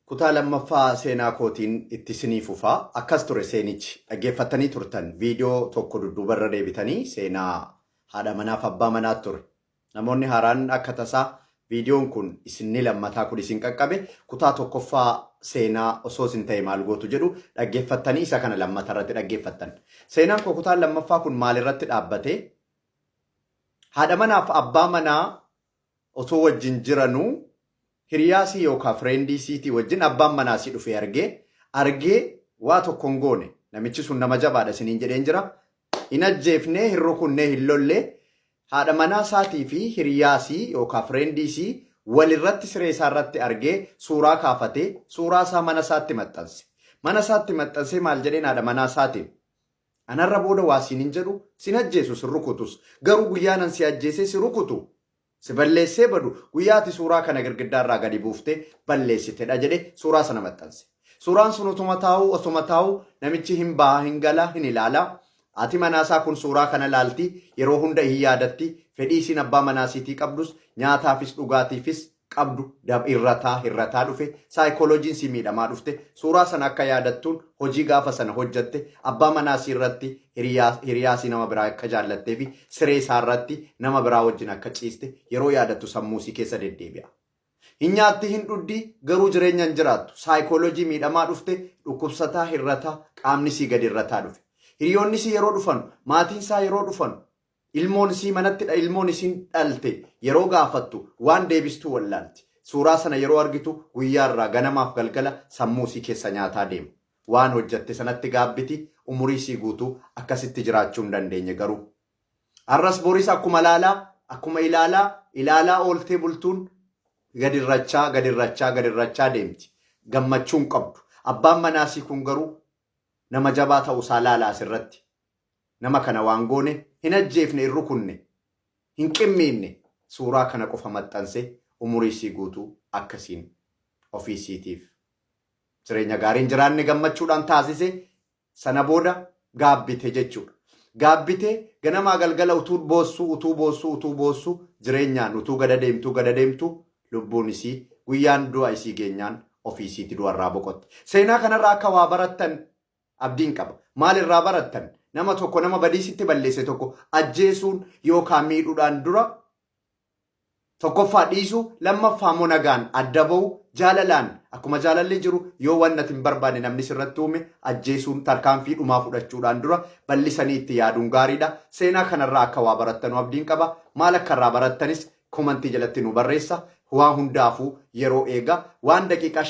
Kutaa lammaffaa seenaa kootiin itti isinii fufaa akkas ture seenichi dhaggeeffattanii turtan viidiyoo tokko dudduubarra deebitanii seenaa haadha manaaf abbaa manaa ture. Namoonni haaraan akka tasaa viidiyoon kun isinni lammataa kun isin qaqqabe kutaa tokkoffaa seenaa osoo isin ta'e maal gootu jedhu dhaggeeffattanii isa kana lammatarratti dhaggeeffattan. Seenaan koo kutaan lammaffaa kun maalirratti dhaabbate? Haadha manaaf abbaa manaa osoo wajjin jiranuu hiriyaasii yookaan firendiisiitii wajjin abbaan manaasii dhufee argee waa tokkoon goone namichi sun nama jabaadha isiniin jedheen jira. Hin ajjeefnee hin rukunnee hin lollee haadha manaasaatii fi hiriyaasii yookaan firendiisii walirratti siree isaarratti argee suuraa kaafatee suuraa isaa mana isaatti maxxanse. Mana isaatti maxxansee maal jedheen haadha manaasaatiin? Anarra booda waa siin hin jedhu sin ajjeesu sin rukutus garuu guyyaanan si ajjeesee si rukutu. Si balleessee badu guyyaati suuraa kana girgiddaarraa gadi buuftee balleessitedha jedhee suuraa sana maxxanse. Suuraan sun osuma taa'u namichi hin baha hin gala hin ilaala. Ati manaasaa kun suuraa kana laalti yeroo hunda hin yaadatti fedhii isin abbaa manaasiitii qabdus nyaataafis dhugaatiifis qabdu hirrataa dhufe saayikooloojiin si miidhamaa dhufte suuraa sana akka yaadattuun hojii gaafa sana hojjatte abbaa manaasii irratti hiriyaasii nama biraa akka jaallattee fi siree isaa irratti nama biraa wajjin akka ciiste yeroo yaadattu sammuusii keessa deddeebi'a. Hin nyaatti hin dhugdi garuu jireenya hin jiraattu saayikooloojii miidhamaa dhufte dhukkubsataa hirrataa qaamni sii gadi hirrataa dhufe. Hiriyoonni sii yeroo dhufan maatiin isaa yeroo dhufan ilmoon isii manattidha ilmoon isiin dhalte yeroo gaafattu waan deebistuu wallaalti. Suuraa sana yeroo argitu guyyaarraa ganamaaf galgala sammuu isii keessa nyaataa deema. Waan hojjatte sanatti gaabbiti umurii isii guutuu akkasitti jiraachuu hin dandeenye garuu. Arras boris akkuma ilaalaa ooltee bultuun gadirrachaa deemti. Gammachuun qabdu. Abbaan manaasii kun garuu nama jabaa ta'uusaa laalaa asirratti. Nama kana waan goone hin ajjeefne hin rukunne hin qimmiinne suuraa kana qofa maxxanse umurii isii guutuu akkasiin ofiisiitiif jireenya gaariin jiraanne gammachuudhaan taasise sana booda gaabbite jechuudha. Gaabbite ganamaa galgala utuu boossuu jireenyaan utuu gada deemtu lubbuun isii guyyaan du'a isii geenyaan ofiisiitti du'arraa boqotte. Seenaa kanarraa akka waa barattan abdiin qaba. Maal irraa barattan? Nama tokko nama badiisitti balleesse tokko ajjeesuun yookaan miidhuudhaan dura tokkoffaa dhiisuu lammaffaa immoo nagaan adda ba'uu jaalalaan akkuma jaalallee jiru yoo waan natti hin barbaanne namni sirratti uume ajjeesuun tarkaanfii dhumaa fudhachuudhaan dura bal'isanii itti yaaduun gaariidha. Seenaa kanarraa akka waa barattanuu abdiin qaba. Maal akka irraa barattanis komantii jalatti nu barreessa. Waa hundaafuu yeroo eega waan daqiiqaa